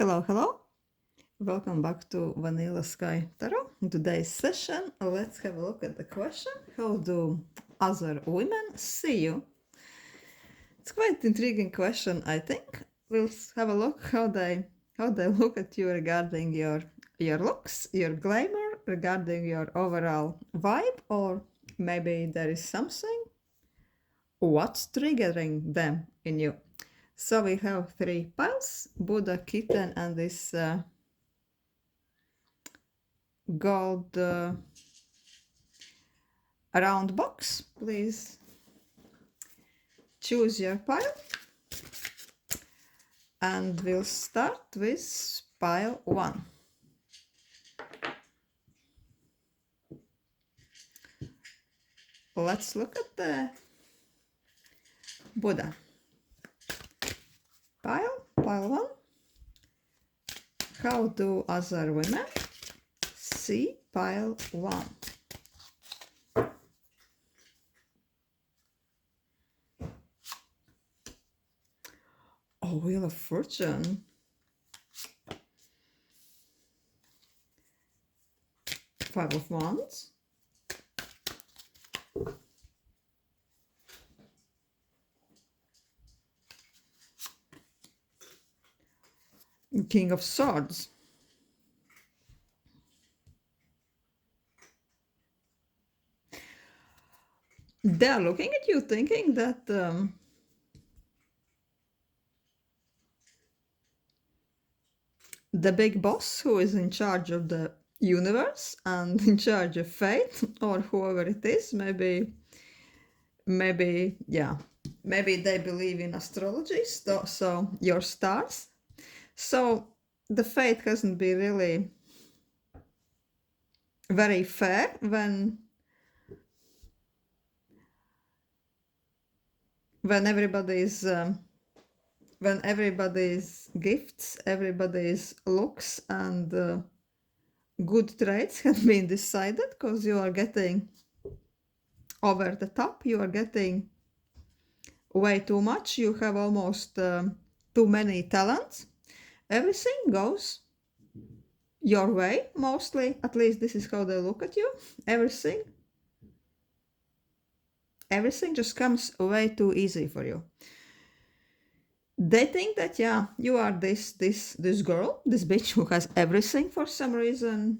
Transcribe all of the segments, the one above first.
Hello, hello. Welcome back to Vanilla Sky Tarot. In today's session, let's have a look at the question: how do other women see you? It's quite intriguing question, I think. We'll have a look how they look at you regarding your looks, your glamour, regarding your overall vibe, or maybe there is something. What's triggering them in you? So we have three piles: Buddha, kitten, and this gold round box. Please choose your pile, and we'll start with pile 1. Let's look at the Buddha pile 1. How do other women see pile 1? Oh, Wheel of Fortune. Five of Wands. King of Swords. They're looking at you thinking that the big boss who is in charge of the universe and in charge of fate, or whoever it is, maybe they believe in astrology, so your stars. So the fate hasn't been really very fair when everybody's gifts, everybody's looks and good traits have been decided, because you are getting over the top, you are getting way too much, you have almost too many talents. Everything goes your way, mostly, at least this is how they look at you. Everything just comes way too easy for you. They think that, yeah, you are this girl, this bitch who has everything for some reason.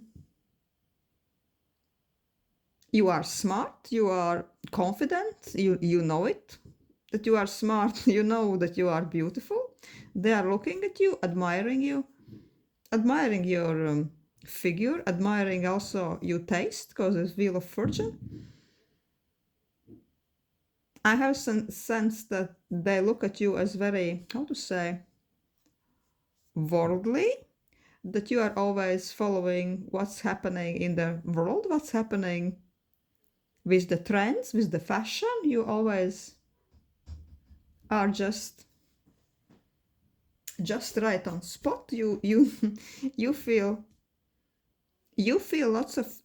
You are smart, you are confident, you know it, that you are smart, you know that you are beautiful. They are looking at you, admiring your figure, admiring also your taste, because it's Wheel of Fortune. I have some sense that they look at you as very, how to say, worldly, that you are always following what's happening in the world, what's happening with the trends, with the fashion. You always are just right on spot. You you feel lots of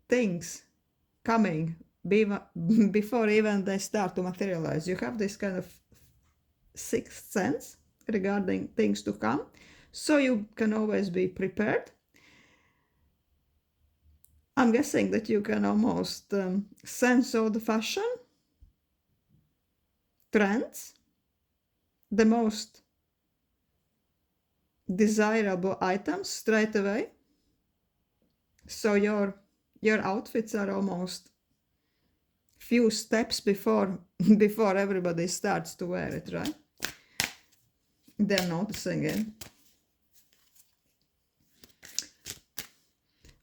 things coming before even they start to materialize. You have this kind of sixth sense regarding things to come, so you can always be prepared. I'm guessing that you can almost sense all the fashion trends, the most desirable items straight away. So your outfits are almost few steps before everybody starts to wear it, right? They're noticing it.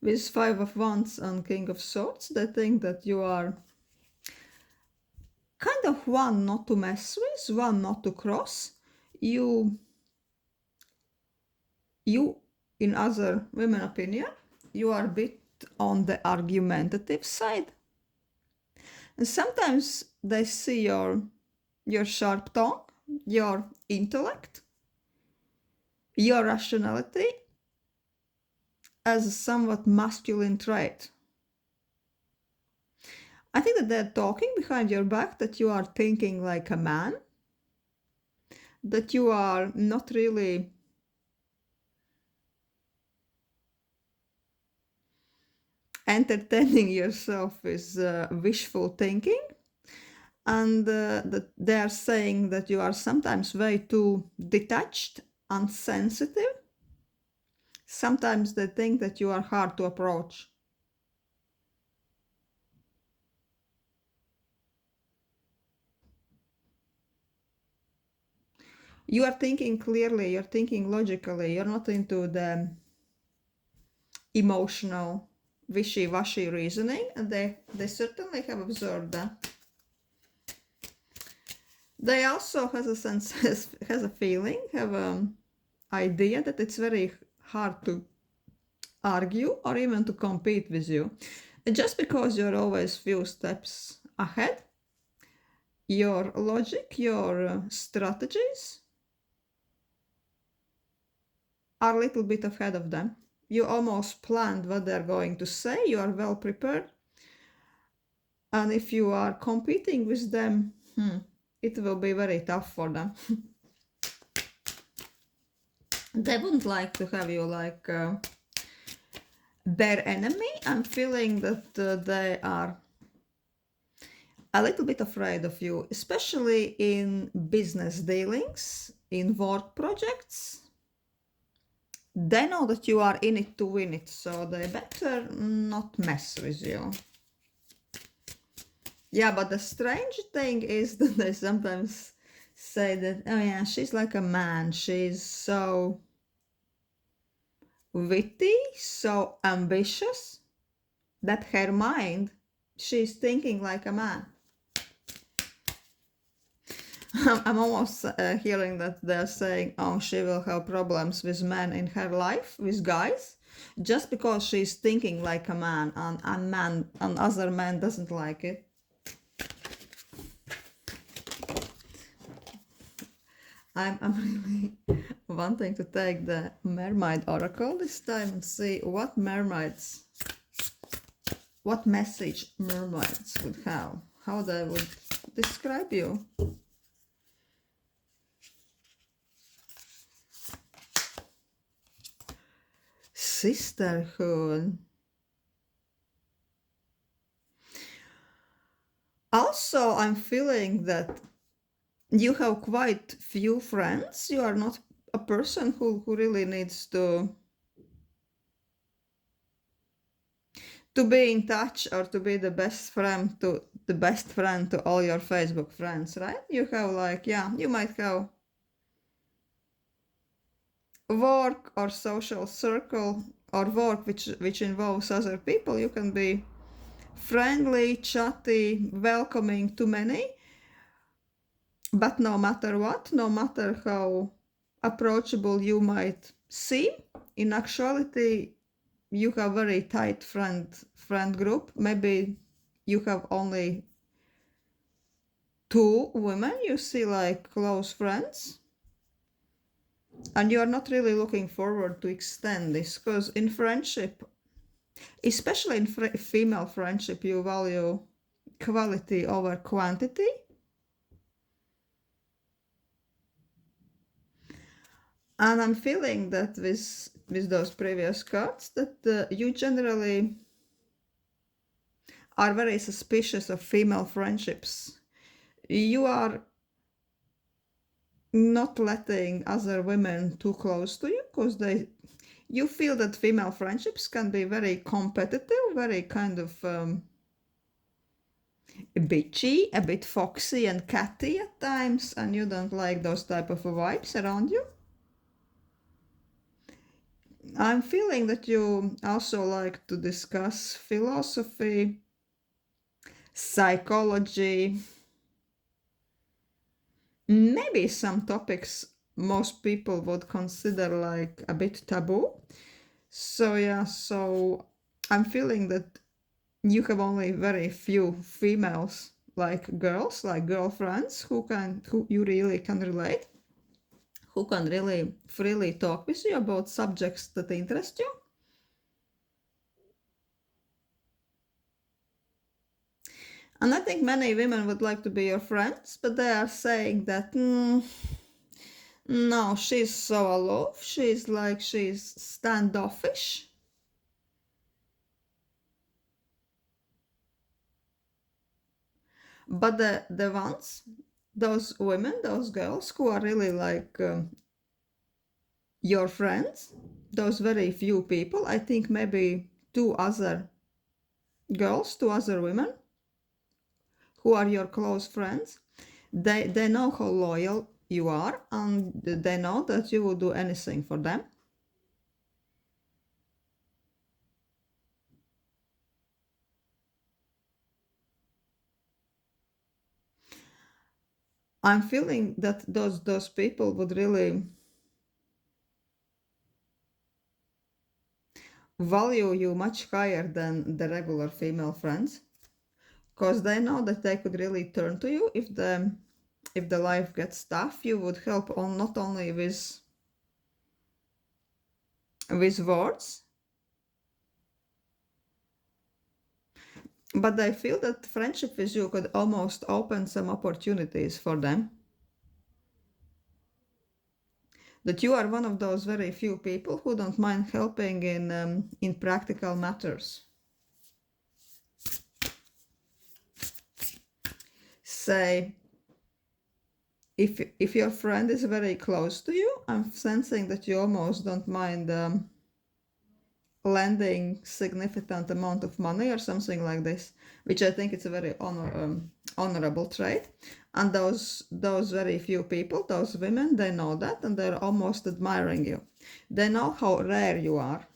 With Five of Wands and King of Swords, they think that you are kind of one not to mess with, one not to cross. You in other women opinion, you are a bit on the argumentative side. And sometimes they see your sharp tongue, your intellect, your rationality as a somewhat masculine trait. I think that they're talking behind your back that you are thinking like a man, that you are not really entertaining yourself with wishful thinking, and that they are saying that you are sometimes way too detached and sensitive. Sometimes they think that you are hard to approach. You are thinking clearly, you're thinking logically, you're not into the emotional, wishy-washy reasoning, and they certainly have observed that. They also has a sense, has a feeling, have an idea that it's very hard to argue or even to compete with you. Just because you're always few steps ahead, your logic, your strategies are a little bit ahead of them. You almost planned what they're going to say, you are well prepared. And if you are competing with them, it will be very tough for them. They wouldn't like to have you like their enemy. I'm feeling that they are a little bit afraid of you, especially in business dealings, in work projects. They know that you are in it to win it, so they better not mess with you. Yeah, but the strange thing is that they sometimes say that, oh yeah, she's like a man. She's so witty, so ambitious, that her mind, she's thinking like a man. I'm almost hearing that they're saying, oh, she will have problems with men in her life, with guys, just because she's thinking like a man, and other man doesn't like it. I'm really wanting to take the mermaid oracle this time and see what message mermaids would have, how they would describe you. Sisterhood. Also, I'm feeling that you have quite few friends. You are not a person who really needs to be in touch or to be the best friend to all your Facebook friends, right? You have like, yeah, you might have work or social circle or work which involves other people. You can be friendly, chatty, welcoming to many, but no matter what, no matter how approachable you might seem, in actuality you have very tight friend group. Maybe you have only 2 women you see like close friends, and you are not really looking forward to extend this, because in friendship, especially in female friendship, you value quality over quantity. And I'm feeling that with those previous cards that you generally are very suspicious of female friendships. You are not letting other women too close to you because you feel that female friendships can be very competitive, very kind of bitchy, a bit foxy and catty at times, and you don't like those type of vibes around you. I'm feeling that you also like to discuss philosophy, psychology, maybe some topics most people would consider like a bit taboo. So yeah, so I'm feeling that you have only very few females, like girls, like girlfriends, who you really can relate, who can really freely talk with you about subjects that interest you. And I think many women would like to be your friends, but they are saying that no, she's so aloof, she's standoffish. But the ones, those women, those girls who are really like your friends, those very few people, I think maybe two other girls, two other women who are your close friends, they know how loyal you are, and they know that you will do anything for them. I'm feeling that those people would really value you much higher than the regular female friends, because they know that they could really turn to you if the life gets tough. You would help on not only with words, but I feel that friendship with you could almost open some opportunities for them. That you are one of those very few people who don't mind helping in practical matters. Say, if your friend is very close to you, I'm sensing that you almost don't mind lending significant amount of money or something like this, which I think it's a very honorable trait. And those very few people, those women, they know that, and they're almost admiring you. They know how rare you are,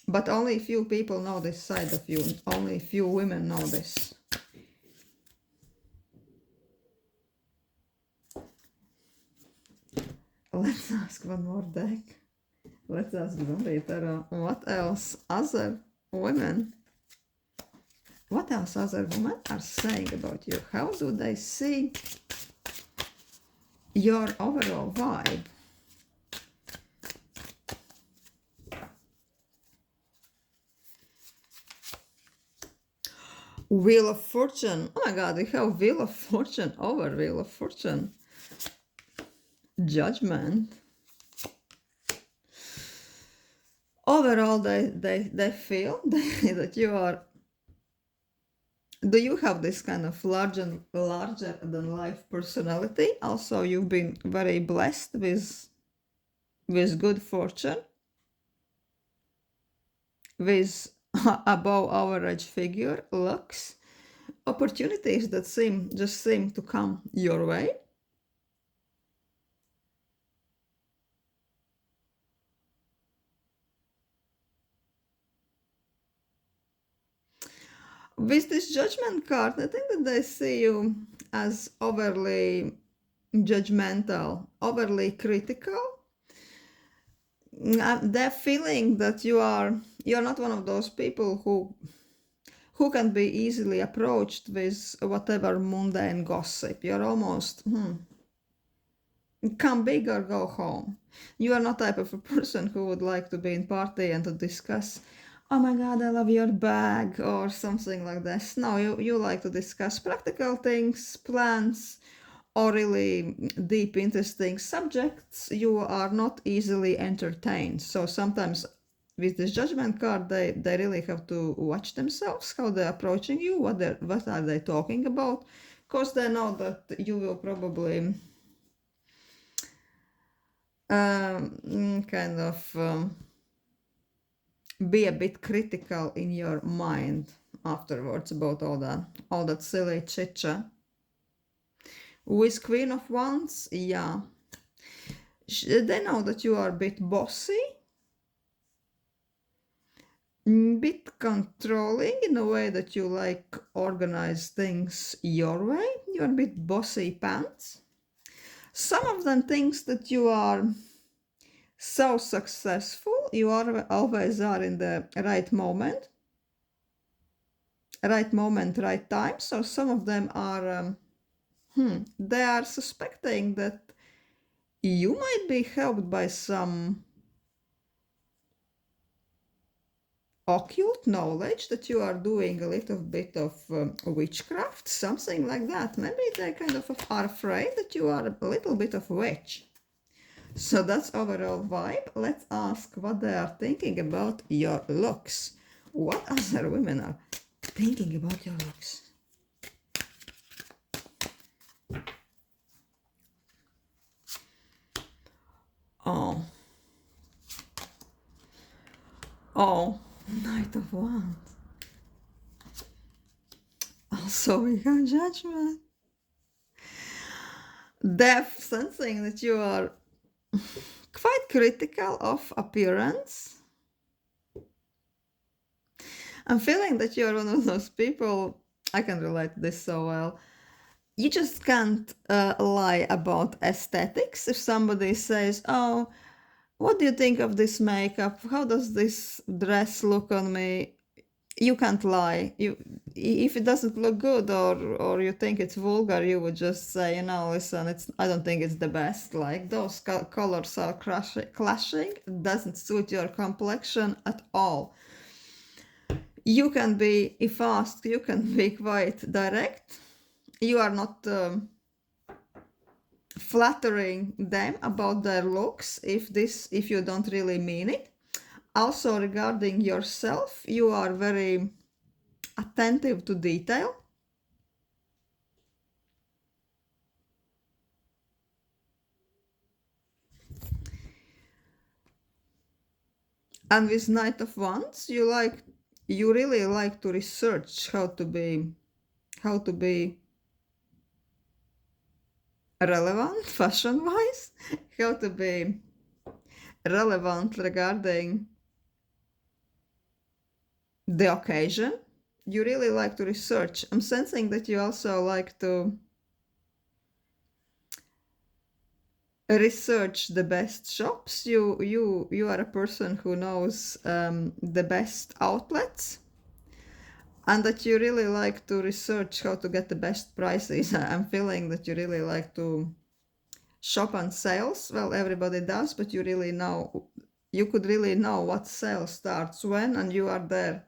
but only few people know this side of you. Only few women know this. Let's ask one more deck. Let's ask Zombie Tarot. What else other women are saying about you? How do they see your overall vibe? Wheel of Fortune. Oh my god, we have Wheel of Fortune over Wheel of Fortune. Judgment. Overall, they feel that you are. Do you have this kind of larger than life personality? Also, you've been very blessed with good fortune, with above average figure, looks, opportunities that seem to come your way. With this Judgment card, I think that they see you as overly judgmental, overly critical. They're feeling that you're not one of those people who can be easily approached with whatever mundane gossip. You're almost come big or go home. You are not type of a person who would like to be in party and to discuss, oh my god, I love your bag or something like this. No, you like to discuss practical things, plans, or really deep, interesting subjects. You are not easily entertained. So sometimes with this Judgment card, they really have to watch themselves, how they're approaching you, what are they talking about, because they know that you will probably kind of be a bit critical in your mind afterwards about all that silly chit-chat. With Queen of Wands, yeah, they know that you are a bit bossy, bit controlling in a way that you like organize things your way. You're a bit bossy pants. Some of them thinks that you are so successful, you always are in the right moment, right time. So some of them are they are suspecting that you might be helped by some occult knowledge, that you are doing a little bit of witchcraft, something like that. Maybe they kind of are afraid that you are a little bit of witch. So that's overall vibe. Let's ask what they are thinking about your looks. What other women are thinking about your looks. Oh. Oh, Knight of Wands. Also, we have Judgment. Death, sensing that you are quite critical of appearance. I'm feeling that you're one of those people, I can relate to this so well. You just can't lie about aesthetics. If somebody says, oh, what do you think of this makeup? How does this dress look on me? You can't lie. If it doesn't look good or you think it's vulgar, you would just say, you know, listen, I don't think it's the best. Like those colors are clashing. It doesn't suit your complexion at all. You can be, if asked, you can be quite direct. You are not flattering them about their looks if you don't really mean it. Also, regarding yourself, you are very attentive to detail. And with Knight of Wands, you really like to research how to be relevant fashion wise, how to be relevant regarding the occasion. You really like to research. I'm sensing that you also like to research the best shops. You are a person who knows the best outlets, and that you really like to research how to get the best prices. I'm feeling that you really like to shop on sales. Well, everybody does, but you could really know what sale starts when, and you are there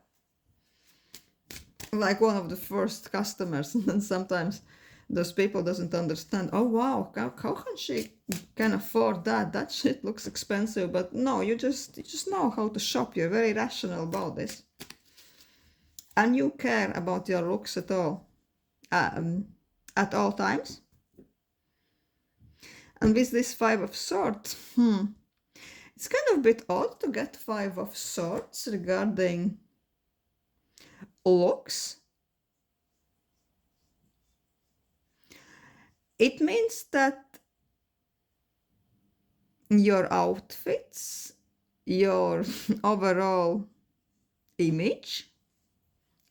like one of the first customers. And sometimes those people doesn't understand, oh wow, how can she can afford that? That shit looks expensive. But no, you just know how to shop. You're very rational about this. And you care about your looks at all times. And with this Five of Swords, it's kind of a bit odd to get Five of Swords regarding looks. It means that your outfits, your overall image,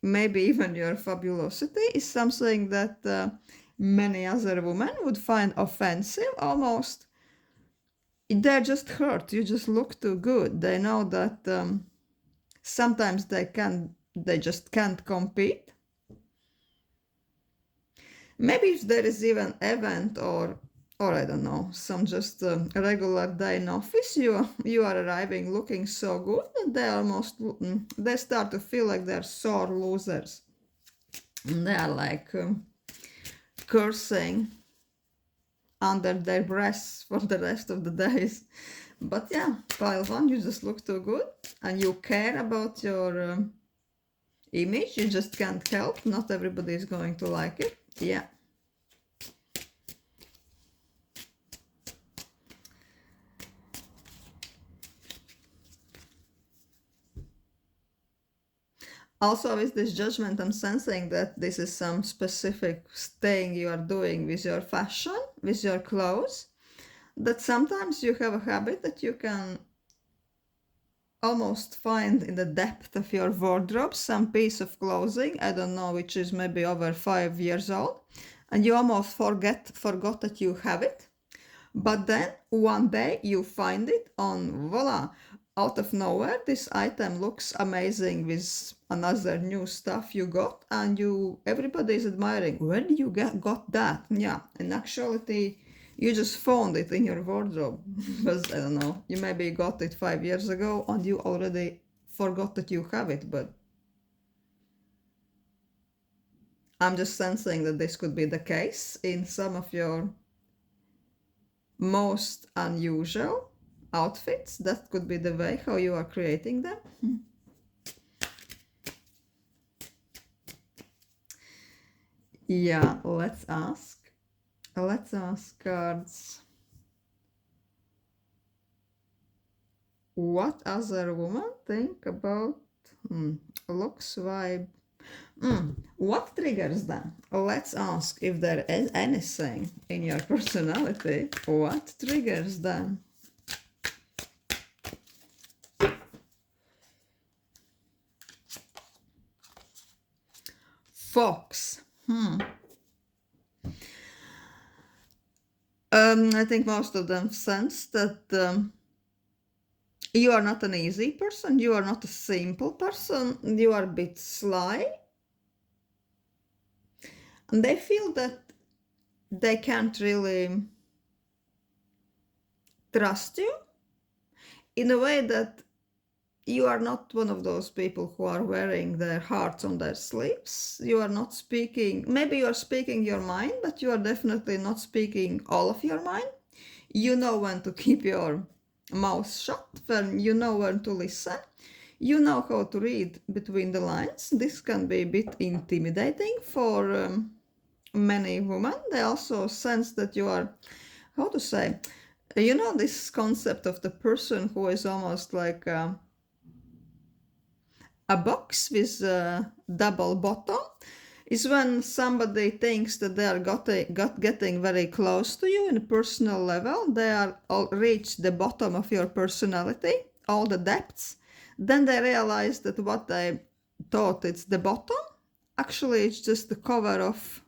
maybe even your fabulosity is something that many other women would find offensive almost. They're just hurt. You just look too good. They know that sometimes they just can't compete. Maybe if there is even event or I don't know, some just regular day in office, you are arriving looking so good that they start to feel like they're sore losers. And they are like cursing under their breaths for the rest of the days. But yeah, pile one, you just look too good and you care about your image. You just can't help. Not everybody is going to like it. Yeah. Also, with this judgment, I'm sensing that this is some specific thing you are doing with your fashion, with your clothes, that sometimes you have a habit that you can almost find in the depth of your wardrobe some piece of clothing, I don't know, which is maybe over 5 years old, and you almost forgot that you have it. But then one day you find it on, voila, out of nowhere, this item looks amazing with another new stuff you got, and everybody is admiring, where did you got that? Yeah, in actuality, you just found it in your wardrobe because, I don't know, you maybe got it 5 years ago and you already forgot that you have it. But I'm just sensing that this could be the case in some of your most unusual outfits. That could be the way how you are creating them. Yeah, let's ask. Let's ask cards. What other woman think about looks, vibe? What triggers them? Let's ask if there is anything in your personality. What triggers them? Fox. I think most of them sense that you are not an easy person, you are not a simple person, you are a bit sly. And they feel that they can't really trust you in a way that you are not one of those people who are wearing their hearts on their sleeves. You are not speaking, maybe you are speaking your mind, but you are definitely not speaking all of your mind. You know when to keep your mouth shut, when you know when to listen. You know how to read between the lines. This can be a bit intimidating for many women. They also sense that you are, how to say, you know, this concept of the person who is almost like a box with a double bottom is when somebody thinks that they are getting very close to you in a personal level. They are all reached the bottom of your personality, all the depths. Then they realize that what they thought it's the bottom, actually it's just the cover of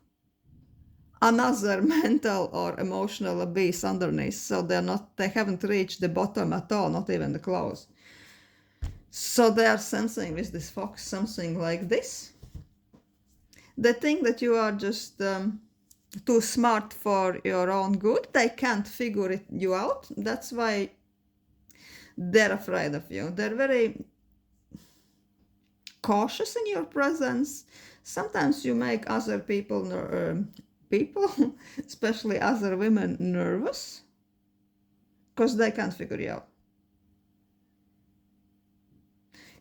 another mental or emotional abyss underneath. So they haven't reached the bottom at all, not even the close. So they are sensing with this fox something like this. They think that you are just too smart for your own good. They can't figure you out. That's why they're afraid of you. They're very cautious in your presence. Sometimes you make other people, especially other women, nervous because they can't figure you out.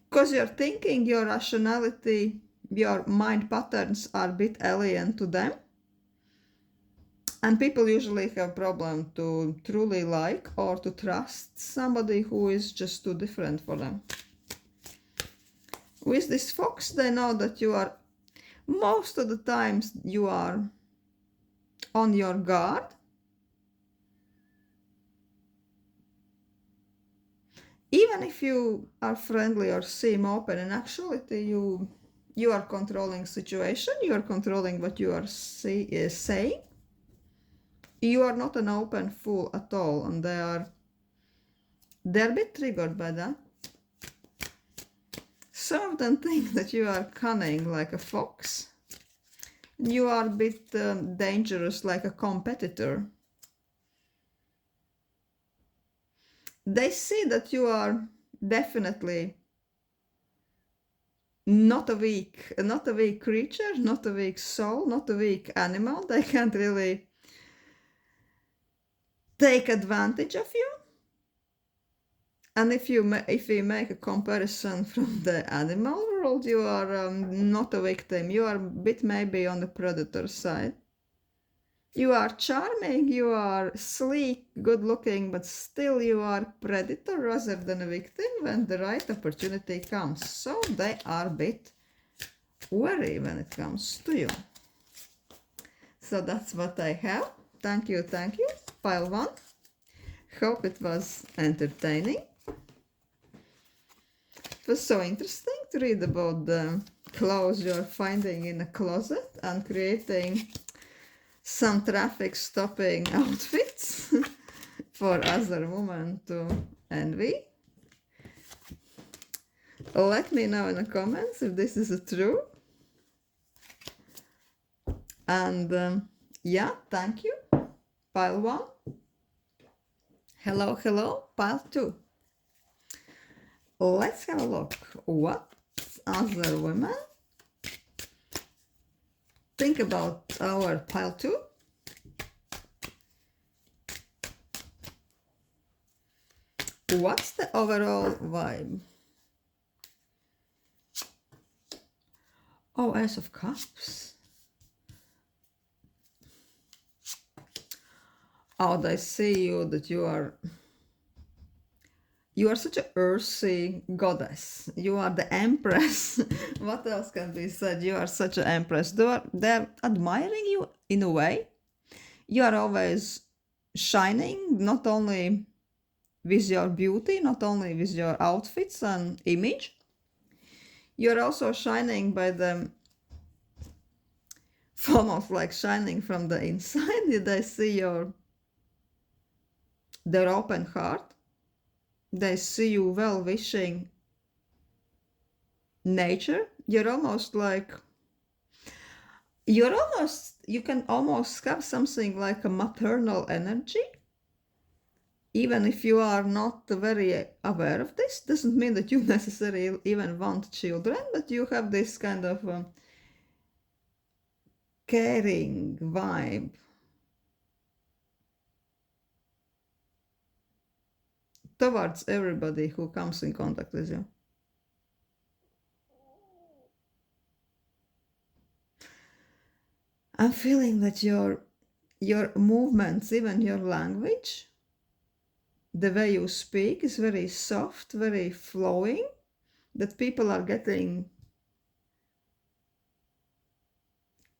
Because your thinking, your rationality, your mind patterns are a bit alien to them. And people usually have problem to truly like or to trust somebody who is just too different for them. With this fox, they know that you are, most of the times, you are on your guard. Even if you are friendly or seem open, in actuality you are controlling situation, you are controlling what you are saying. You are not an open fool at all, and they're a bit triggered by that. Some of them think that you are cunning like a fox. You are a bit dangerous like a competitor. They see that you are definitely not a weak creature, not a weak soul, not a weak animal. They can't really take advantage of you. And if we make a comparison from the animal world, you are not a victim. You are a bit maybe on the predator side. You are charming, you are sleek, good looking, but still you are predator rather than a victim when the right opportunity comes. So they are a bit wary when it comes to you. So that's what I have. Thank you. Pile 1. Hope it was entertaining. It was so interesting to read about the clothes you're finding in a closet and creating some traffic stopping outfits for other women to envy. Let me know in the comments if this is true. And yeah, thank you. Pile 1. Hello, pile 2. Let's have a look. What other women think about our pile 2? What's the overall vibe? Oh, Ace of Cups. how they see you, that you are such an earthy goddess. You are the empress. What else can be said? You are such an empress. They're admiring you in a way. You are always shining, not only with your beauty, not only with your outfits and image. You're also shining by the almost like shining from the inside. They see their open heart. They see you well wishing nature. You can almost have something like a maternal energy. Even if you are not very aware of this, doesn't mean that you necessarily even want children, but you have this kind of caring vibe towards everybody who comes in contact with you. I'm feeling that your movements, even your language, the way you speak is very soft, very flowing, that people are getting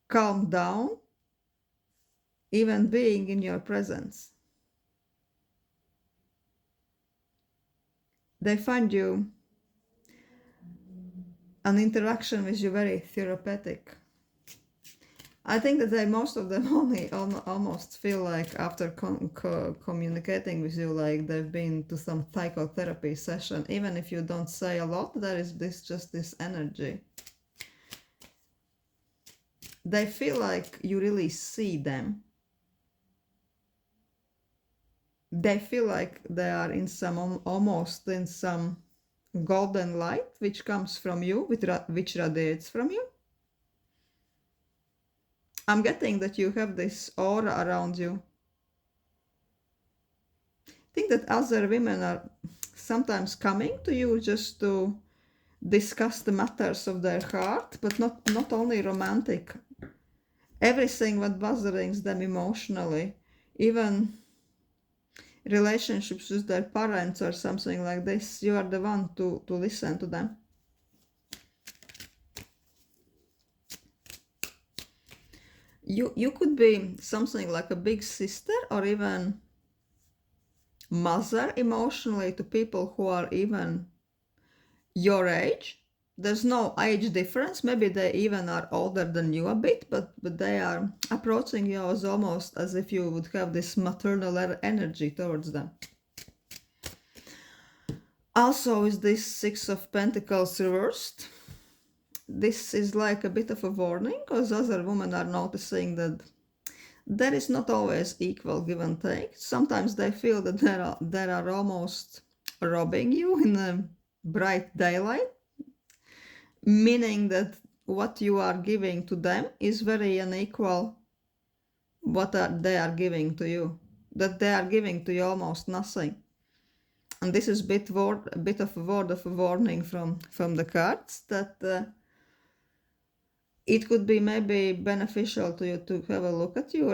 calmed down, even being in your presence. They find an interaction with you very therapeutic. I think that most of them almost feel like after communicating with you, like they've been to some psychotherapy session. Even if you don't say a lot, there is just this energy. They feel like you really see them. They feel like they are almost in some golden light which comes from you, which radiates from you. I'm getting that you have this aura around you. I think that other women are sometimes coming to you just to discuss the matters of their heart, but not only romantic. Everything what bothering them emotionally, even relationships with their parents or something like this, you are the one to listen to them. You could be something like a big sister or even mother emotionally to people who are even your age. There's no age difference. Maybe they even are older than you a bit, but they are approaching you as almost as if you would have this maternal energy towards them. Also, is this Six of Pentacles reversed? This is like a bit of a warning, because other women are noticing that there is not always equal give and take. Sometimes they feel that they are almost robbing you in the bright daylight, meaning that what you are giving to them is very unequal what they are giving to you, that they are giving to you almost nothing. And this is a bit of a word of a warning from the cards, that it could be maybe beneficial to you to have a look at you,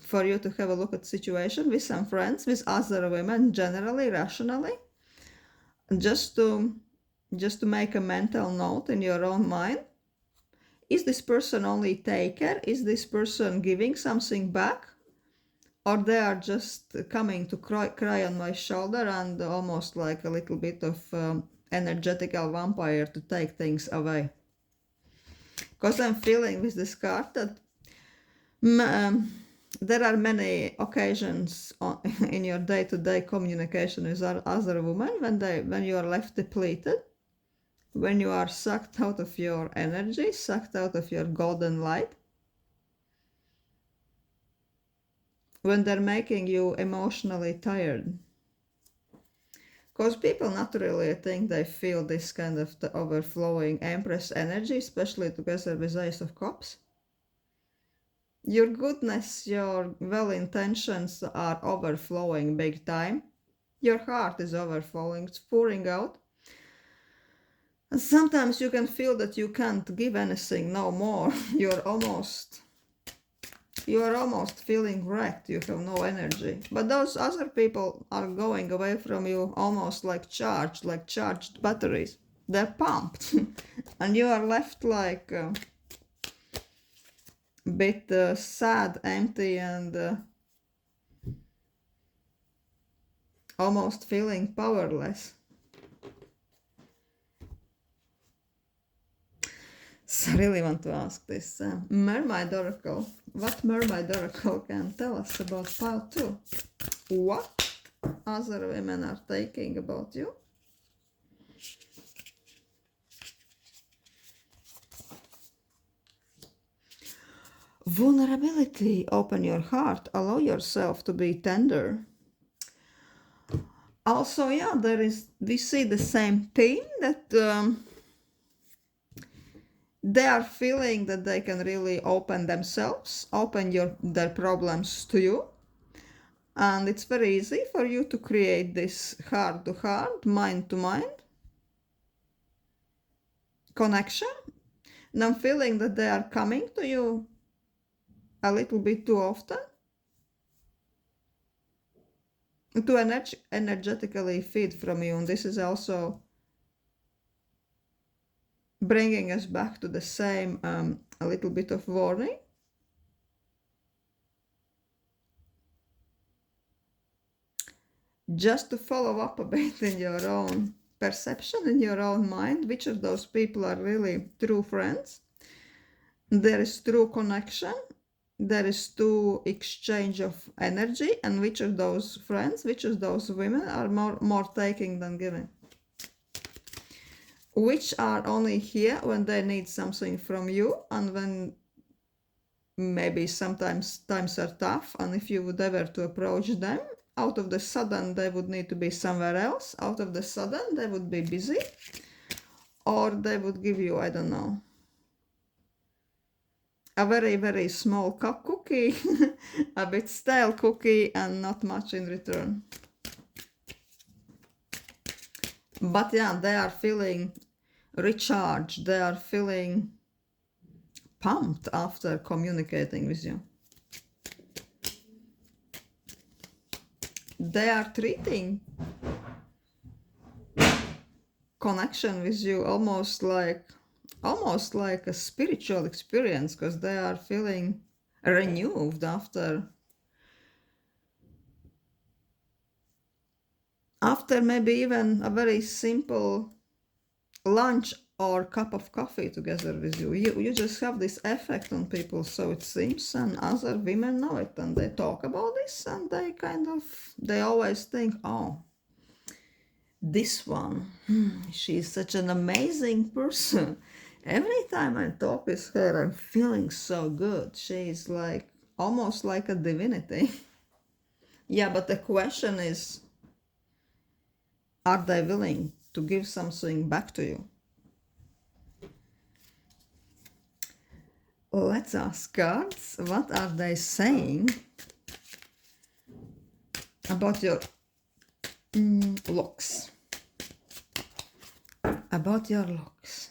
for you to have a look at the situation with some friends, with other women, generally, rationally, just to make a mental note in your own mind. Is this person only taker? Is this person giving something back? Or they are just coming to cry on my shoulder and almost like a little bit of energetical vampire to take things away? Because I'm feeling with this card that there are many occasions in your day-to-day communication with other women when you are left depleted, when you are sucked out of your energy, sucked out of your golden light, when they're making you emotionally tired. Because people naturally, I think they feel this kind of the overflowing Empress energy, especially together with Ace of Cups. Your goodness, your well intentions are overflowing big time. Your heart is overflowing, it's pouring out. And sometimes you can feel that you can't give anything no more. you are almost feeling wrecked, you have no energy. But those other people are going away from you almost like charged batteries. They're pumped. And you are left like a bit sad, empty, and almost feeling powerless. So I really want to ask this Mermaid Oracle. What Mermaid Oracle can tell us about pile 2? What other women are taking about you? Vulnerability. Open your heart. Allow yourself to be tender. Also, yeah, we see the same thing that they are feeling that they can really open themselves, open their problems to you. And it's very easy for you to create this heart-to-heart, mind-to-mind connection. And I'm feeling that they are coming to you a little bit too often to energetically feed from you. And this is also bringing us back to the same a little bit of warning. Just to follow up a bit in your own perception, in your own mind, which of those people are really true friends. There is true connection, there is true exchange of energy, and which of those friends, which of those women are more taking than giving. Which are only here when they need something from you, and when maybe sometimes times are tough, and if you would ever to approach them, out of the sudden they would need to be somewhere else, out of the sudden they would be busy, or they would give you, I don't know, a very, very small cup cookie, a bit stale cookie, and not much in return. But yeah, they are feeling recharged, they are feeling pumped after communicating with you. They are treating connection with you almost like a spiritual experience, because they are feeling renewed after maybe even a very simple lunch or cup of coffee together with you. You just have this effect on people, so it seems, and other women know it, and they talk about this, and they always think, oh, this one, she's such an amazing person. Every time I talk with her, I'm feeling so good. She's like almost like a divinity. Yeah, but the question is, are they willing to give something back to you? Let's ask cards, what are they saying about your looks? About your looks.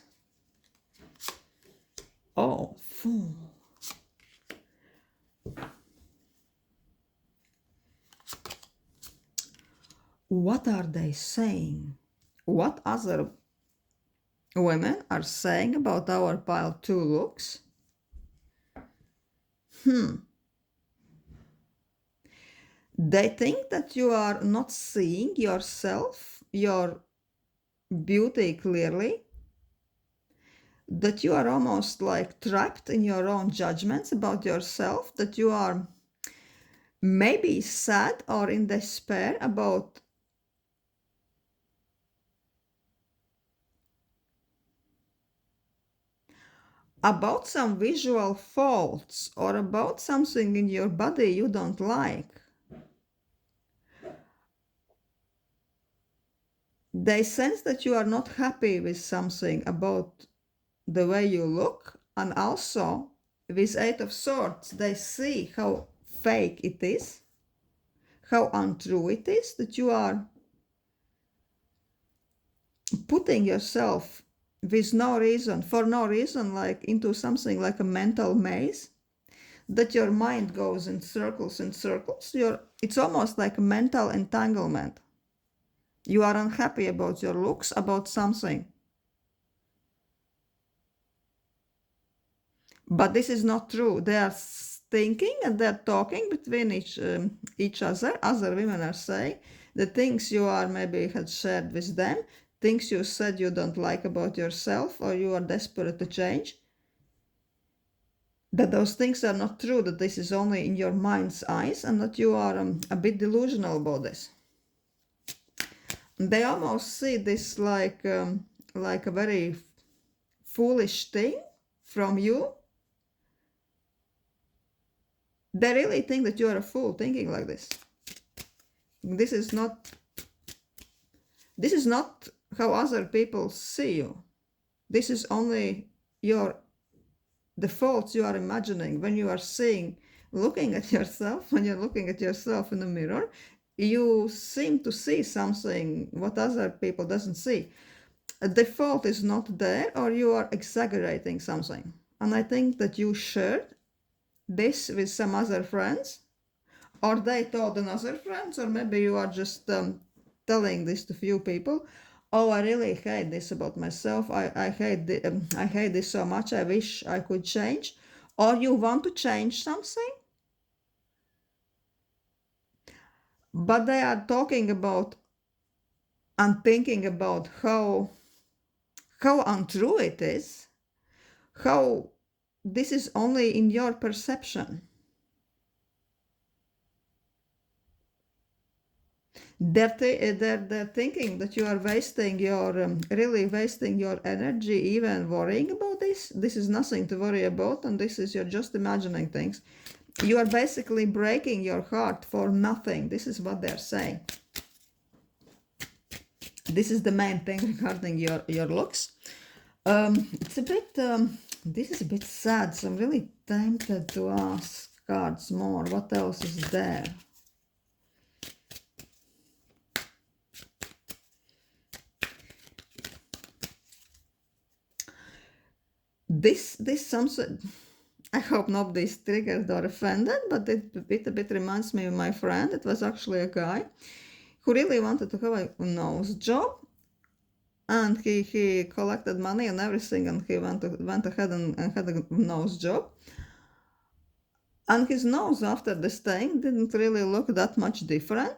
Oh, Fool. What are they saying? What other women are saying about our pile 2 looks? They think that you are not seeing yourself, your beauty clearly, that you are almost like trapped in your own judgments about yourself, that you are maybe sad or in despair about some visual faults, or about something in your body you don't like. They sense that you are not happy with something about the way you look, and also with 8 of Swords, they see how fake it is, how untrue it is, that you are putting yourself with no reason, for no reason, like into something like a mental maze, that your mind goes in circles and circles. It's almost like a mental entanglement. You are unhappy about your looks, about something. But this is not true. They are thinking and they're talking between each other. Other women are saying the things you are maybe had shared with them, things you said you don't like about yourself or you are desperate to change, that those things are not true, that this is only in your mind's eyes and that you are a bit delusional about this. They almost see this like a very foolish thing from you. They really think that you are a fool thinking like this. This is not how other people see you. This is only the faults you are imagining when you are looking at yourself. When you're looking at yourself in the mirror, you seem to see something what other people doesn't see. The fault is not there, or you are exaggerating something. And I think that you shared this with some other friends, or they told another friends, or maybe you are just telling this to few people. Oh, I really hate this about myself. I hate this so much. I wish I could change. Or you want to change something, but they are talking about and thinking about how untrue it is, how this is only in your perception. They're thinking that you are really wasting your energy even worrying about this. This is nothing to worry about, and you're just imagining things. You are basically breaking your heart for nothing. This is what they're saying. This is the main thing regarding your looks. It's a bit, this is a bit sad, so I'm really tempted to ask cards more. What else is there? This something, I hope nobody's triggered or offended, but it a bit reminds me of my friend. It was actually a guy who really wanted to have a nose job, and he collected money and everything, and he went ahead and had a nose job. And his nose after this thing didn't really look that much different,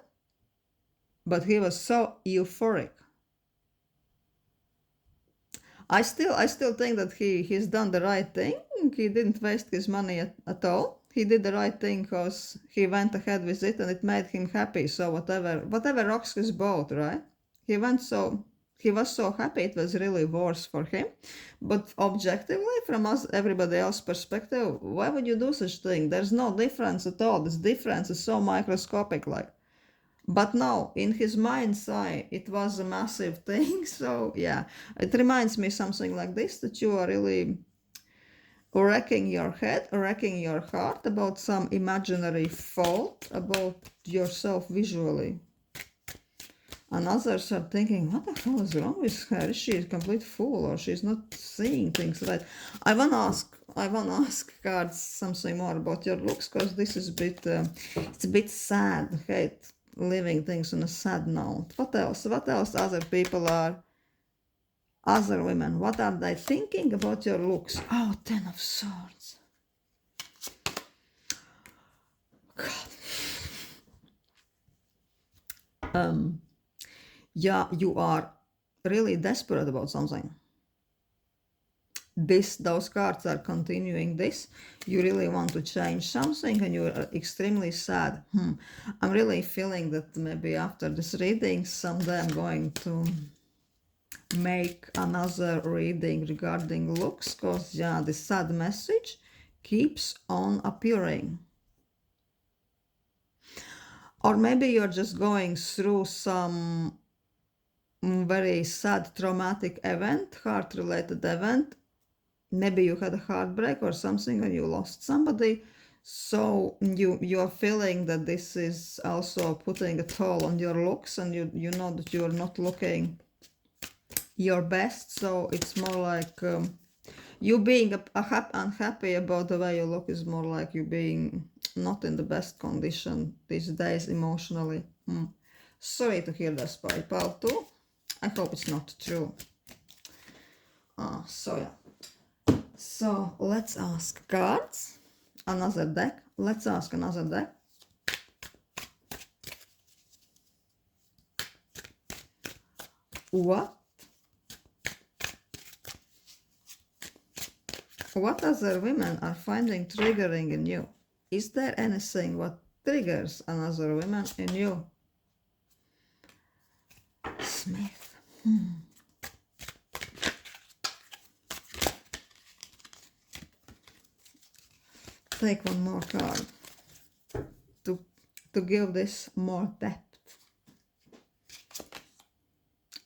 but he was so euphoric. I still think that he's done the right thing. He didn't waste his money at all. He did the right thing because he went ahead with it and it made him happy. So whatever rocks his boat, right? He was so happy, it was really worse for him. But objectively, from everybody else's perspective, why would you do such thing? There's no difference at all. This difference is so microscopic, like. But no, in his mind's eye, it was a massive thing. So yeah, it reminds me something like this, that you are really wrecking your head, wrecking your heart about some imaginary fault about yourself visually. And others are thinking, what the hell is wrong with her? Is she a complete fool, or she's not seeing things right? I wanna ask cards something more about your looks, because this is it's a bit sad. Hate living things on a sad note. What else other people other women, what are they thinking about your looks? Oh, 10 of Swords. God. Yeah, you are really desperate about something. Those cards are continuing this. You really want to change something and you're extremely sad. I'm really feeling that maybe after this reading, someday I'm going to make another reading regarding looks, because yeah, the sad message keeps on appearing. Or maybe you're just going through some very sad traumatic event, heart-related event. Maybe you had a heartbreak or something and you lost somebody, so you are feeling that this is also putting a toll on your looks, and you know that you're not looking your best. So it's more like You being unhappy about the way you look is more like you being not in the best condition these days emotionally. Sorry to hear that, Pile too. I hope it's not true. So yeah. So let's ask cards. Another deck. Let's ask another deck. What other women are finding triggering in you? Is there anything what triggers another woman in you? Smith. Take one more card to give this more depth.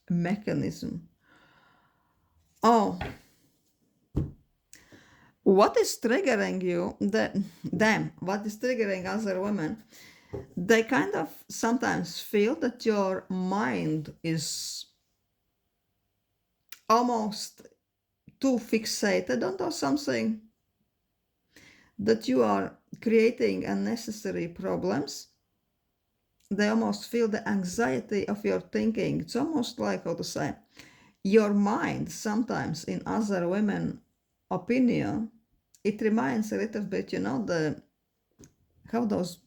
Mechanism. Oh, what is triggering you? What is triggering other women? They kind of sometimes feel that your mind is almost too fixated onto something, that you are creating unnecessary problems. They almost feel the anxiety of your thinking. It's almost like, how to say, your mind sometimes in other women opinion, it reminds a little bit, how those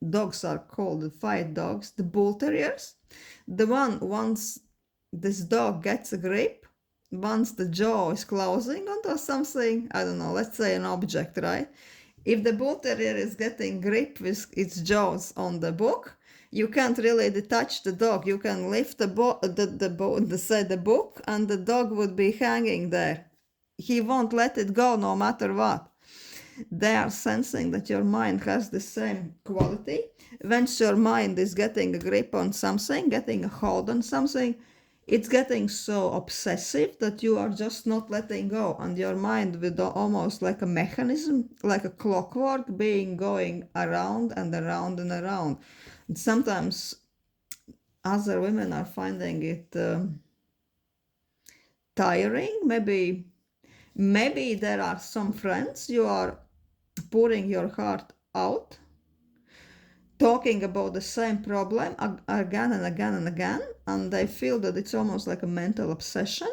dogs are called, the fight dogs, the bull terriers. The one, once this dog gets a grip, once the jaw is closing onto something, I don't know, let's say an object, right? If the bull terrier is getting grip with its jaws on the book, you can't really detach the dog. You can lift the book, and the dog would be hanging there. He won't let it go no matter what. They are sensing that your mind has the same quality. Once your mind is getting a grip on something, getting a hold on something, it's getting so obsessive that you are just not letting go, and your mind with almost like a mechanism, like a clockwork, being going around and around and around. And sometimes other women are finding it tiring. Maybe there are some friends you are pouring your heart out, talking about the same problem again and again and again, and they feel that it's almost like a mental obsession,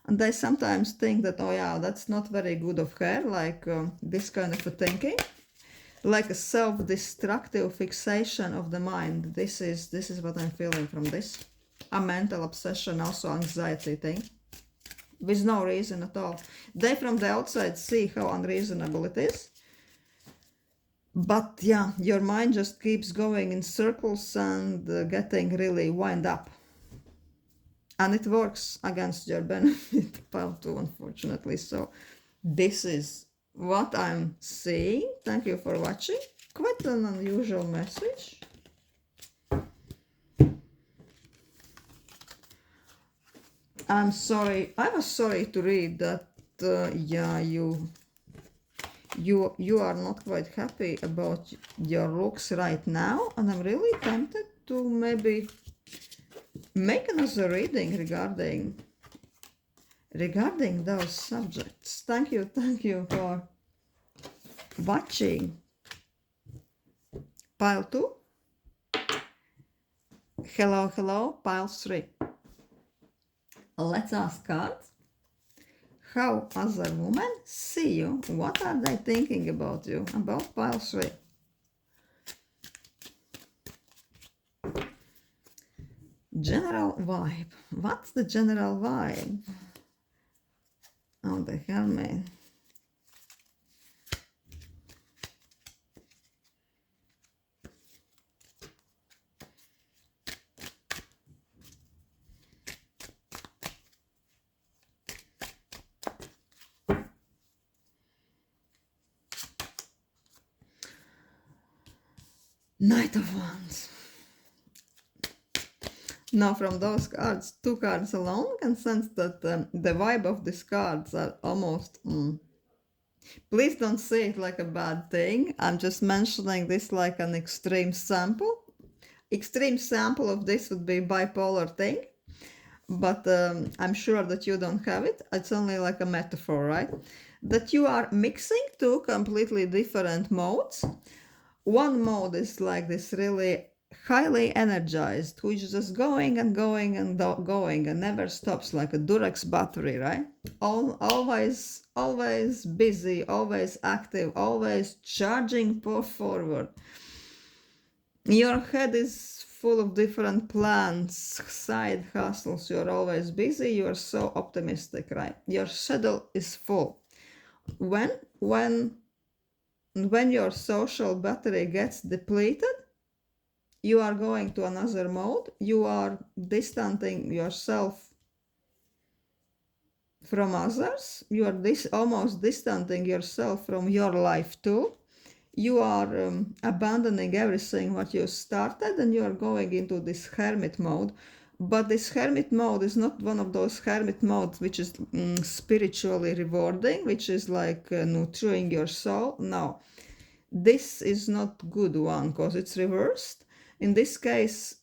and they sometimes think that, oh yeah, that's not very good of her, like this kind of a thinking, like a self-destructive fixation of the mind. This is what I'm feeling from this. A mental obsession, also anxiety thing, with no reason at all. They from the outside see how unreasonable it is. But yeah, your mind just keeps going in circles and getting really wind up. And it works against your benefit, pile two, unfortunately. So this is what I'm seeing. Thank you for watching. Quite an unusual message. I'm sorry. I was sorry to read that, yeah, you are not quite happy about your looks right now, and I'm really tempted to maybe make another reading regarding those subjects. Thank you for watching. Pile 2. Hello, pile 3. Let's ask cards. How other women see you? What are they thinking about you? About pile 3. General vibe. What's the general vibe? Oh, the Hermit. Knight of Wands. Now from those cards, 2 cards alone, I can sense that the vibe of these cards are almost... Please don't see it like a bad thing. I'm just mentioning this like an extreme sample. Extreme sample of this would be bipolar thing. but I'm sure that you don't have it. It's only like a metaphor, right? That you are mixing two completely different modes. One mode is like this really highly energized, which is just going and going and going and never stops, like a Durex battery, right? Always busy, always active, always charging forward. Your head is full of different plans, side hustles. You're always busy. You're so optimistic, right? Your schedule is full. When your social battery gets depleted, you are going to another mode. You are distancing yourself from others. You are almost distancing yourself from your life too. You are abandoning everything what you started, and you are going into this hermit mode. But this hermit mode is not one of those hermit modes which is spiritually rewarding, which is like nurturing your soul. No, this is not good one, because it's reversed. In this case,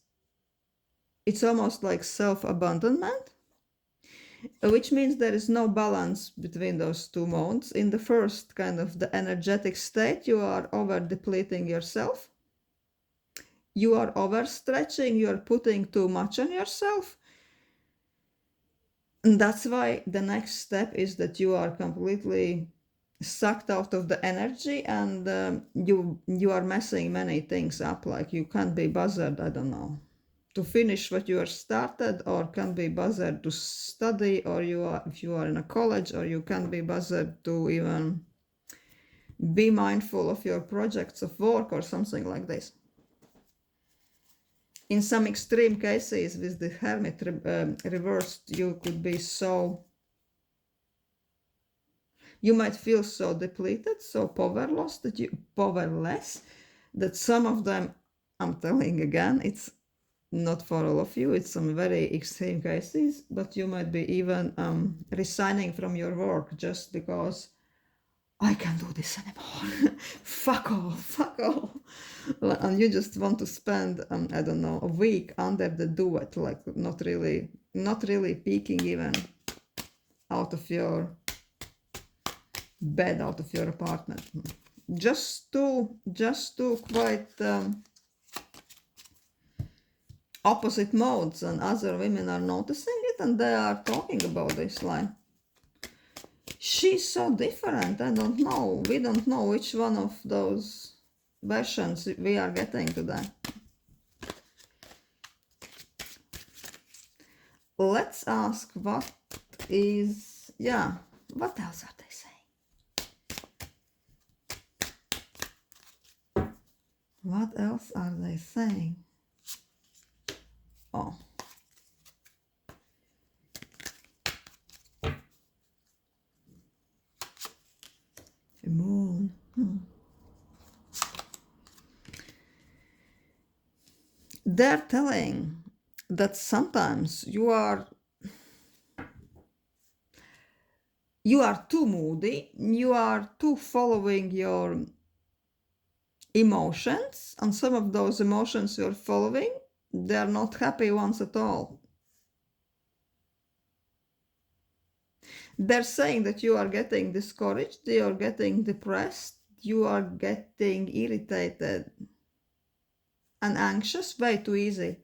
it's almost like self-abandonment, which means there is no balance between those two modes. In the first kind of the energetic state, you are over depleting yourself. You are overstretching, you are putting too much on yourself. And that's why the next step is that you are completely sucked out of the energy, and you are messing many things up. Like you can't be bothered, I don't know, to finish what you are started, or can't be bothered to study, or if you are in a college, or you can't be bothered to even be mindful of your projects of work or something like this. In some extreme cases with the hermit reversed, you could be so, you might feel so depleted, so powerless that some of them, I'm telling again, it's not for all of you, it's some very extreme cases, but you might be even resigning from your work just because I can't do this anymore. fuck all. And you just want to spend, I don't know, a week under the duvet, like not really peeking even out of your bed, out of your apartment. Just to quite opposite modes, and other women are noticing it, and they are talking about this line. She's so different. I don't know. We don't know which one of those versions we are getting today. Let's ask what else are they saying? What else are they saying? Oh. The moon. They're telling that sometimes you are too moody, you are too following your emotions, and some of those emotions you're following, they're not happy ones at all. They're saying that you are getting discouraged, you are getting depressed, you are getting irritated and anxious way too easy.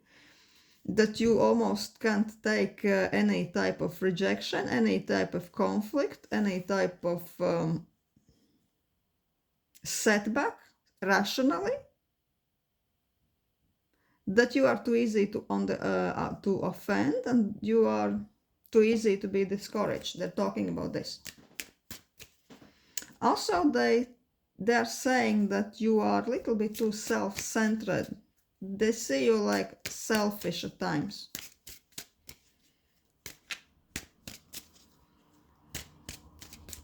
That you almost can't take any type of rejection, any type of conflict, any type of setback rationally. That you are too easy to offend, and you are too easy to be discouraged. They're talking about this. Also, they're saying that you are a little bit too self-centered. They see you like selfish at times.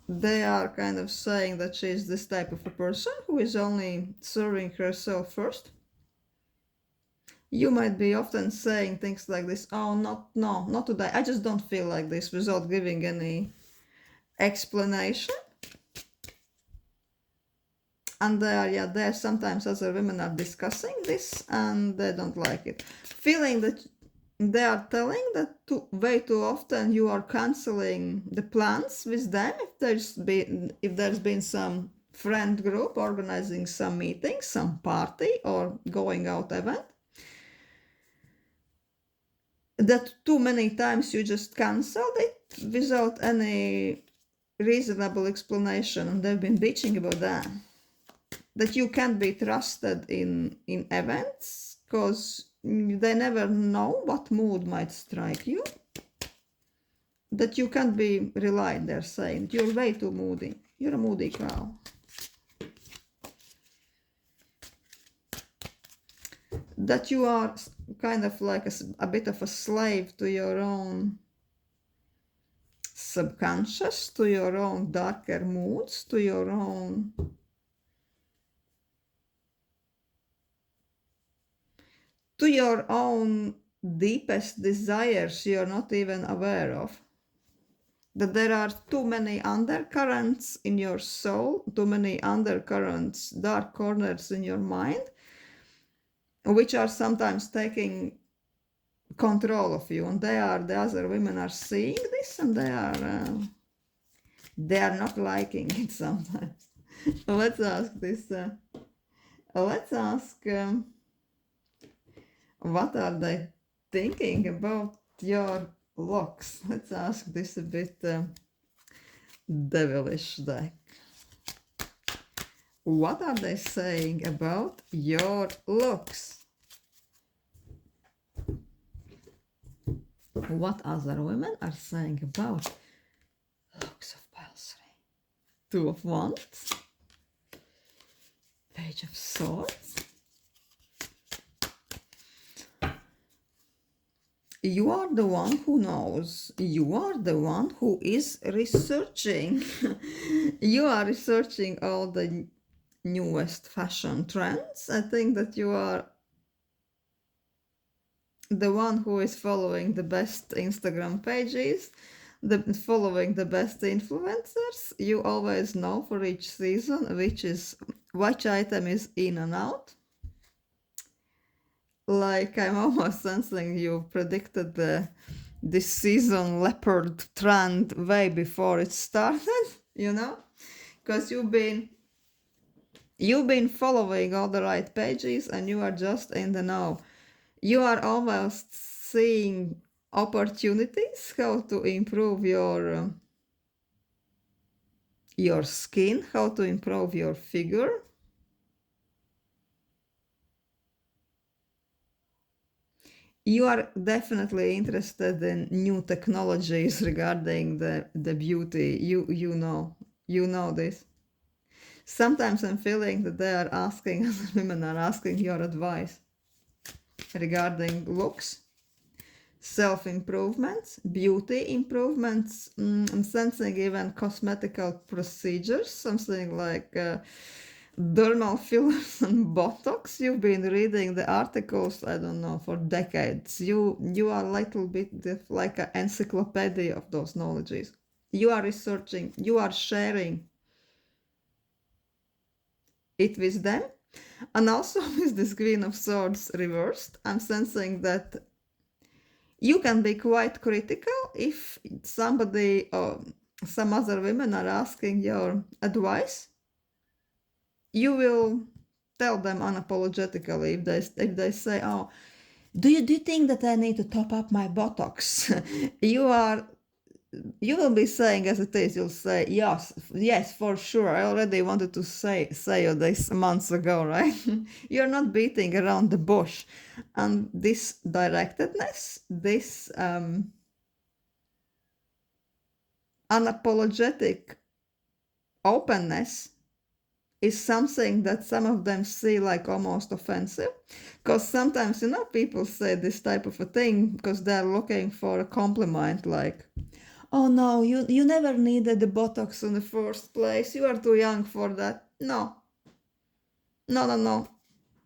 They are kind of saying that she is this type of a person who is only serving herself first. You might be often saying things like this, oh, not today, I just don't feel like this, without giving any explanation. And there sometimes other women are discussing this, and they don't like it. Feeling that they are telling that way too often you are canceling the plans with them if there's been some friend group organizing some meeting, some party, or going out event, that too many times you just canceled it without any reasonable explanation, and they've been bitching about that you can't be trusted in events because they never know what mood might strike you, that you can't be relied, they're saying you're way too moody, you're a moody cow. That you are kind of like a bit of a slave to your own subconscious, to your own darker moods, to your own deepest desires you're not even aware of. That there are too many undercurrents in your soul, too many undercurrents, dark corners in your mind, which are sometimes taking control of you, and the other women are seeing this, and they are not liking it sometimes. Let's ask this. Let's ask what are they thinking about your looks? Let's ask this a bit devilish deck. What are they saying about your looks? What other women are saying about looks of Pile 3? Two of Wands, Page of Swords. You are the one who knows. You are the one who is researching. You are researching all the newest fashion trends. I think that you are the one who is following the best Instagram pages, following the best influencers. You always know for each season which item is in and out. Like, I'm almost sensing you predicted this season leopard trend way before it started, you know? Because you've been following all the right pages and you are just in the know. You are almost seeing opportunities, how to improve your skin, how to improve your figure. You are definitely interested in new technologies regarding the beauty. You know this. Sometimes I'm feeling that they are asking, women are asking your advice regarding looks, self-improvements, beauty improvements. I'm sensing even cosmetical procedures, something like dermal fillers and Botox. You've been reading the articles, I don't know, for decades. You are a little bit like an encyclopedia of those knowledges. You are researching, you are sharing it with them. And also with this Queen of Swords reversed, I'm sensing that you can be quite critical if somebody or some other women are asking your advice. You will tell them unapologetically if they say, "Oh, do you think that I need to top up my Botox?" You will be saying as it is. You'll say, yes, for sure. I already wanted to say you this months ago, right? You're not beating around the bush. And this directedness, this unapologetic openness is something that some of them see like almost offensive. Because sometimes, people say this type of a thing because they're looking for a compliment, like, "Oh no, you never needed the Botox in the first place. You are too young for that." No.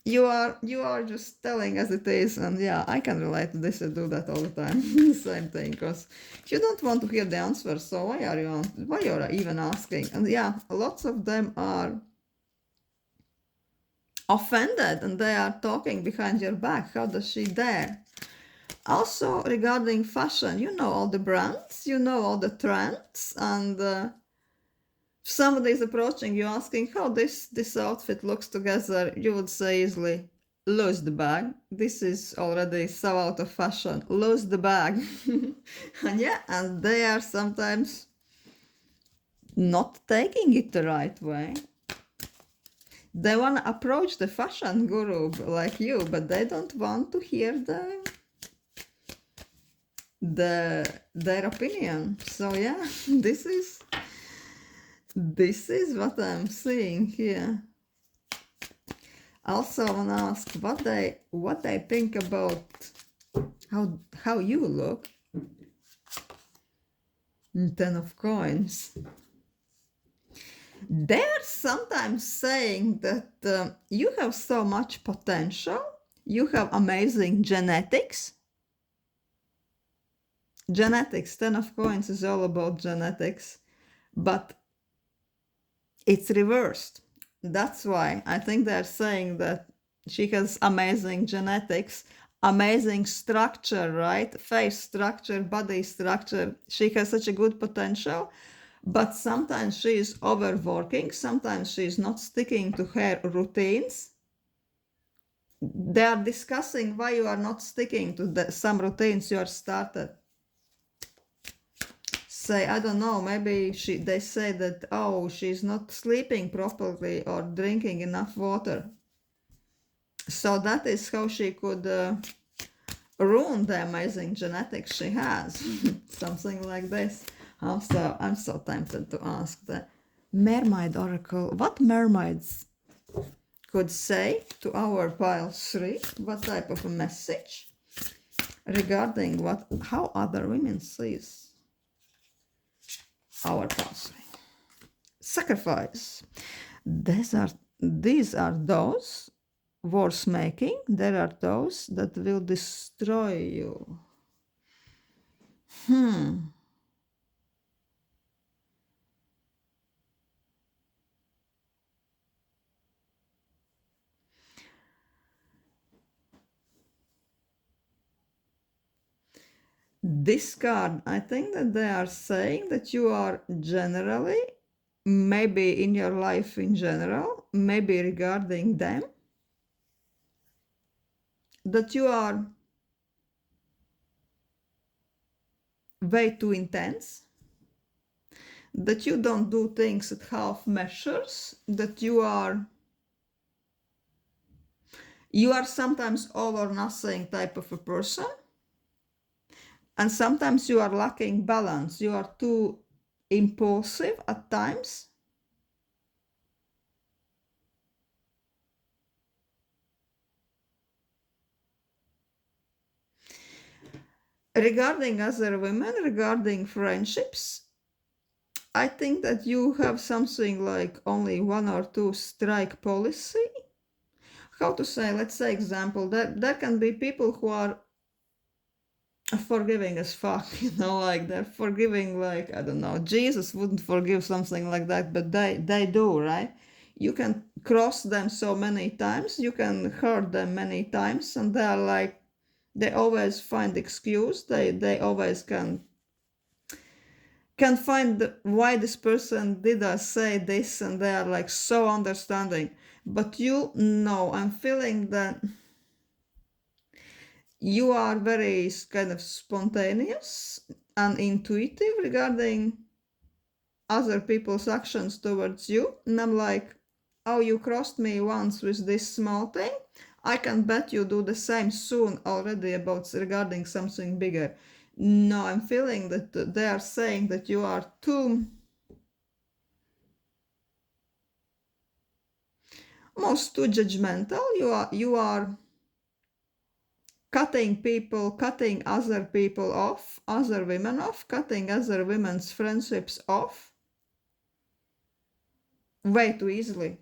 You are just telling as it is, and yeah, I can relate to this. I do that all the time. The same thing, because you don't want to hear the answer, so why are you even asking? And yeah, lots of them are offended and they are talking behind your back. How does she dare? Also regarding fashion, you know all the brands, you know all the trends, and if somebody is approaching you asking how this outfit looks together, you would say easily, lose the bag. This is already so out of fashion. Lose the bag. And yeah, and they are sometimes not taking it the right way. They want to approach the fashion guru like you, but they don't want to hear their opinion. So yeah, this is what I'm seeing here. Also, I want to ask what they think about how you look. 10 of coins. They're sometimes saying that you have so much potential, you have amazing genetics. Genetics, 10 of coins is all about genetics, but it's reversed. That's why I think they're saying that she has amazing genetics, amazing structure, right? Face structure, body structure. She has such a good potential, but sometimes she is overworking, sometimes she is not sticking to her routines. They are discussing why you are not sticking to some routines you are started. Say, I don't know, maybe they say that, oh, she's not sleeping properly or drinking enough water. So that is how she could ruin the amazing genetics she has. Something like this. I'm so tempted to ask the mermaid oracle, what mermaids could say to our pile 3, what type of a message regarding how other women sees our pile 3. Sacrifice. These are those worth making. There are those that will destroy you. This card, I think that they are saying that you are generally, maybe in your life in general, maybe regarding them, that you are way too intense, that you don't do things at half measures, that you are sometimes all or nothing type of a person, and sometimes you are lacking balance. You are too impulsive at times. Regarding other women, regarding friendships, I think that you have something like only 1 or 2 strike policy. How to say, let's say example, that there can be people who are forgiving as fuck, like they're forgiving, like, I don't know, Jesus wouldn't forgive something like that, but they do, right? You can cross them so many times, you can hurt them many times, and they're like, they always find excuse, they always can find why this person did or say this, and they are like so understanding. But I'm feeling that you are very kind of spontaneous and intuitive regarding other people's actions towards you. And I'm like, oh, you crossed me once with this small thing. I can bet you do the same soon already regarding something bigger. No, I'm feeling that they are saying that you are too judgmental. You are cutting other people off, other women off, cutting other women's friendships off way too easily.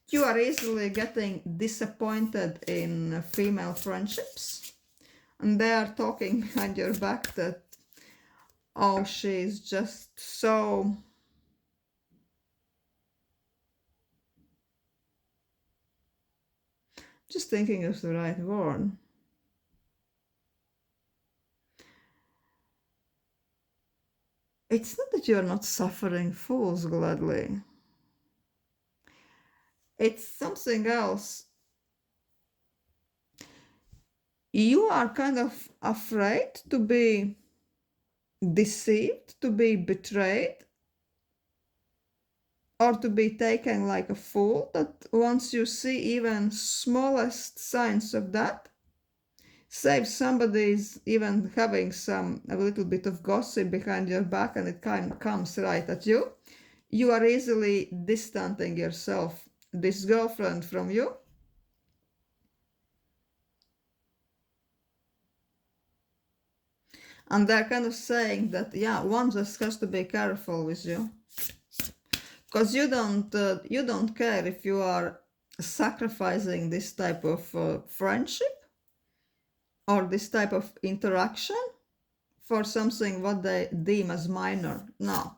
You are easily getting disappointed in female friendships, and they are talking behind your back that, oh, she's just so Just thinking of the right word. It's not that you're not suffering fools gladly. It's something else. You are kind of afraid to be deceived, to be betrayed, or to be taken like a fool, that once you see even smallest signs of that, say if somebody's even having a little bit of gossip behind your back and it kind of comes right at you, you are easily distancing yourself, this girlfriend, from you. And they're kind of saying that, yeah, one just has to be careful with you. Because you don't care if you are sacrificing this type of friendship or this type of interaction for something what they deem as minor. No.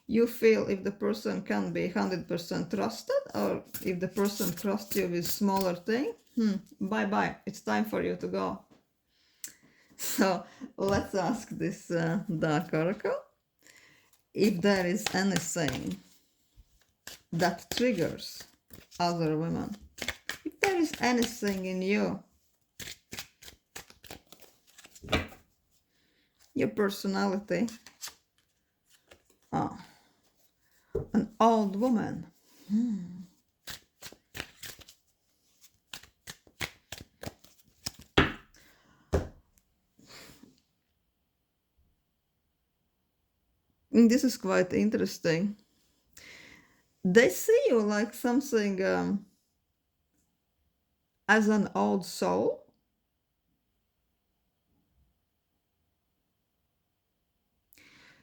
You feel if the person can be 100% trusted, or if the person trusts you with smaller thing, bye-bye, it's time for you to go. So let's ask this dark oracle if there is anything that triggers other women. If there is anything in you, your personality, an old woman. This is quite interesting. They see you like something as an old soul.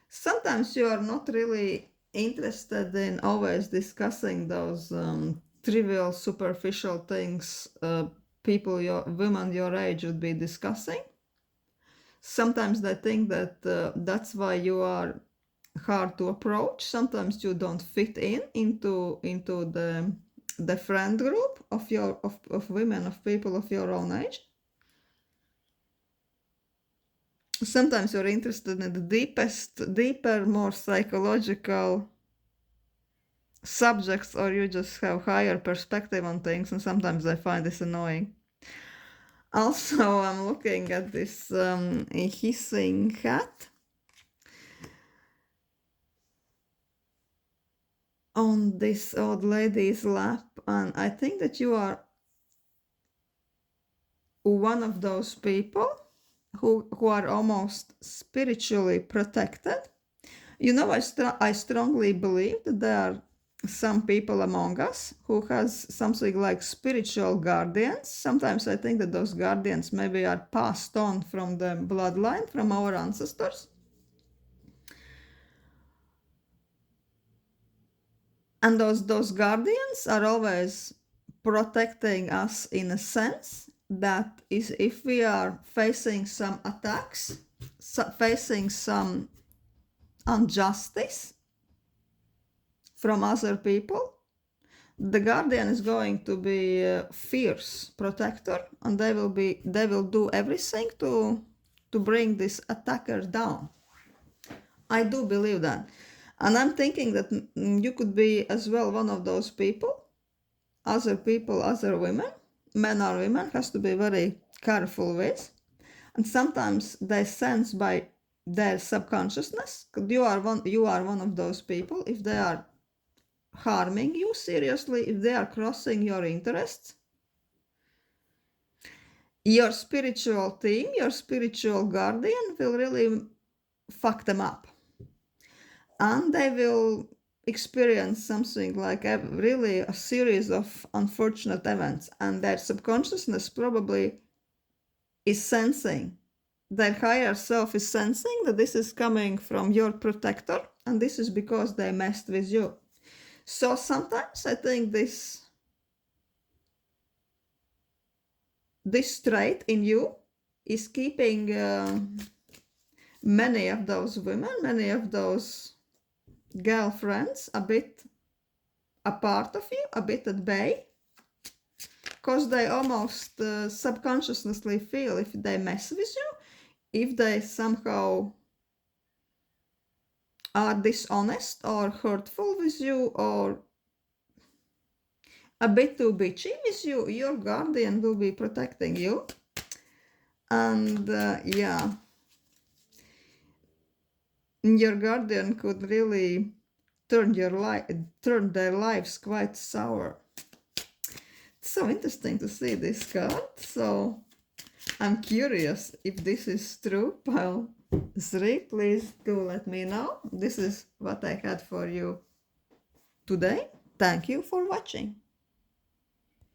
Sometimes you are not really interested in always discussing those trivial, superficial things women your age would be discussing. Sometimes they think that that's why you are hard to approach. Sometimes you don't fit into the friend group of women, of people of your own age. Sometimes you're interested in the deeper, more psychological subjects, or you just have higher perspective on things, and sometimes I find this annoying. Also, I'm looking at this hissing cat on this old lady's lap, and I think that you are one of those people who are almost spiritually protected. You know, I strongly believe that there are some people among us who has something like spiritual guardians. Sometimes I think that those guardians maybe are passed on from the bloodline, from our ancestors. And those guardians are always protecting us in a sense that is, if we are facing some attacks, facing some injustice from other people, the guardian is going to be a fierce protector, and they will do everything to bring this attacker down. I do believe that. And I'm thinking that you could be as well one of those people, other women, men or women, has to be very careful with. And sometimes they sense by their subconsciousness, you are one of those people, if they are harming you seriously, if they are crossing your interests, your spiritual team, your spiritual guardian will really fuck them up. And they will experience something like really a series of unfortunate events, and their subconsciousness probably is sensing, their higher self is sensing that this is coming from your protector, and this is because they messed with you. So sometimes I think this trait in you is keeping many of those women, many of those girlfriends a bit apart of you, a bit at bay. because they almost subconsciously feel if they mess with you, if they somehow are dishonest or hurtful with you or a bit too bitchy with you, your guardian will be protecting you. And yeah, your guardian could really turn their lives quite sour. It's so interesting to see this card. So I'm curious if this is true. Pile 3, please do let me know. This is what I had for you today. Thank you for watching.